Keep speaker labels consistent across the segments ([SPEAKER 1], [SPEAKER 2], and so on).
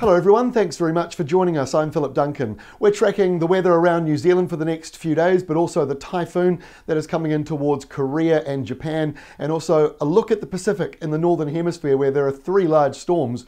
[SPEAKER 1] Hello everyone, thanks very much for joining us. I'm Philip Duncan. We're tracking the weather around New Zealand for the next few days, but also the typhoon that is coming in towards Korea and Japan, and also a look at the Pacific in the Northern Hemisphere where there are three large storms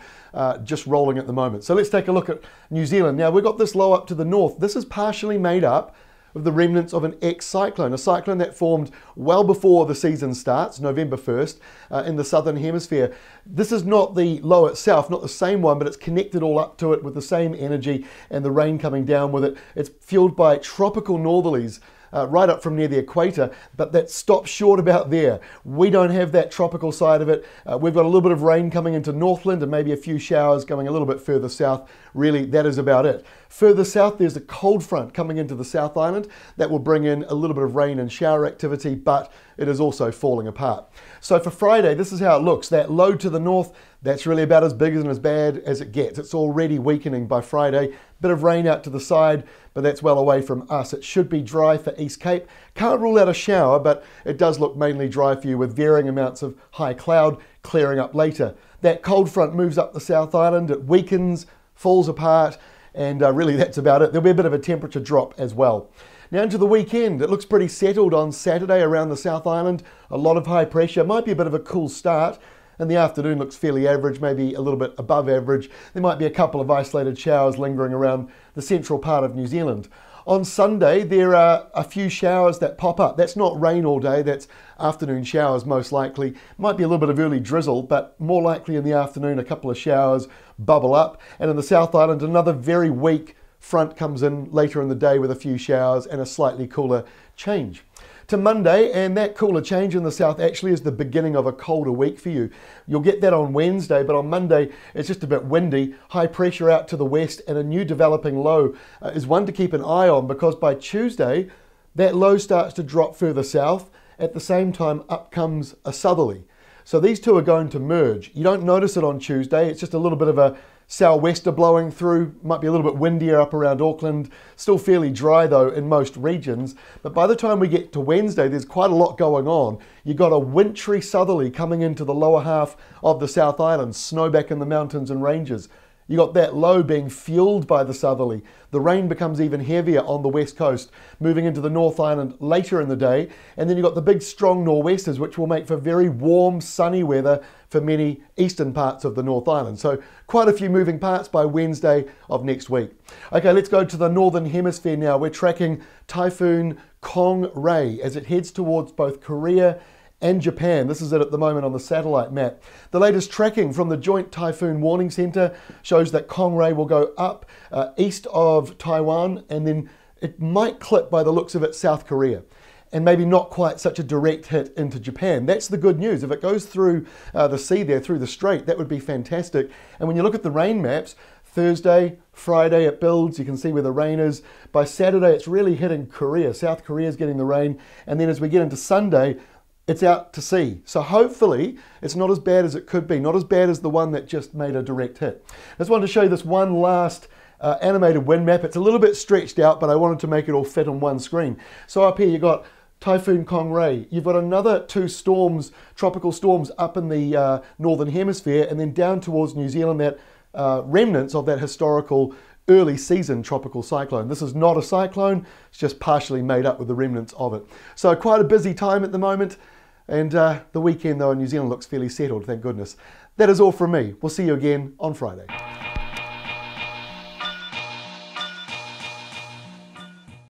[SPEAKER 1] just rolling at the moment. So let's take a look at New Zealand. Now we've got this low up to the north. This is partially made up of the remnants of an ex-cyclone, a cyclone that formed well before the season starts, November 1st, in the Southern Hemisphere. This is not the low itself, not the same one, but it's connected all up to it with the same energy and the rain coming down with it. It's fueled by tropical northerlies right up from near the equator, but that stops short about there. We don't have that tropical side of it. We've got a little bit of rain coming into Northland and maybe a few showers going a little bit further south. Really, that is about it. Further south, there's a cold front coming into the South Island that will bring in a little bit of rain and shower activity, but it is also falling apart. So for Friday, this is how it looks. That low to the north, that's really about as big and as bad as it gets. It's already weakening by Friday. Bit of rain out to the side, but that's well away from us. It should be dry for East Cape. Can't rule out a shower, but it does look mainly dry for you with varying amounts of high cloud clearing up later. That cold front moves up the South Island. It weakens, falls apart, and really that's about it. There'll be a bit of a temperature drop as well. Now into the weekend, it looks pretty settled on Saturday around the South Island. A lot of high pressure, might be a bit of a cool start. And the afternoon looks fairly average, maybe a little bit above average. There might be a couple of isolated showers lingering around the central part of New Zealand. On Sunday, there are a few showers that pop up. That's not rain all day, that's afternoon showers most likely. Might be a little bit of early drizzle, but more likely in the afternoon, a couple of showers bubble up. And in the South Island, another very weak front comes in later in the day with a few showers and a slightly cooler change. To Monday, and that cooler change in the south actually is the beginning of a colder week for you. You'll get that on Wednesday, but on Monday it's just a bit windy, high pressure out to the west, and a new developing low is one to keep an eye on, because by Tuesday that low starts to drop further south. At the same time, up comes a southerly. So these two are going to merge. You don't notice it on Tuesday, it's just a little bit of a sou'wester blowing through, might be a little bit windier up around Auckland, still fairly dry though in most regions, but by the time we get to Wednesday there's quite a lot going on. You've got a wintry southerly coming into the lower half of the South Island, snowback in the mountains and ranges. You got that low being fueled by the southerly. The rain becomes even heavier on the west coast, moving into the North Island later in the day. And then you've got the big strong nor'westers, which will make for very warm, sunny weather for many eastern parts of the North Island. So quite a few moving parts by Wednesday of next week. Okay, let's go to the Northern Hemisphere now. We're tracking Typhoon Kong-rey as it heads towards both Korea and Japan. This is it at the moment on the satellite map. The latest tracking from the Joint Typhoon Warning Centre shows that Kongrey will go up east of Taiwan, and then it might clip, by the looks of it, South Korea, and maybe not quite such a direct hit into Japan. That's the good news. If it goes through the sea there, through the strait, that would be fantastic. And when you look at the rain maps, Thursday, Friday it builds, you can see where the rain is. By Saturday it's really hitting Korea. South Korea is getting the rain, and then as we get into Sunday, it's out to sea. So hopefully it's not as bad as it could be, not as bad as the one that just made a direct hit. I just wanted to show you this one last animated wind map. It's a little bit stretched out, but I wanted to make it all fit on one screen. So up here you've got Typhoon Kong-rey. You've got another two storms, tropical storms up in the Northern Hemisphere, and then down towards New Zealand, that remnants of that historical early season tropical cyclone. This is not a cyclone, it's just partially made up with the remnants of it. So quite a busy time at the moment. And the weekend though in New Zealand looks fairly settled, thank goodness. That is all from me. We'll see you again on Friday.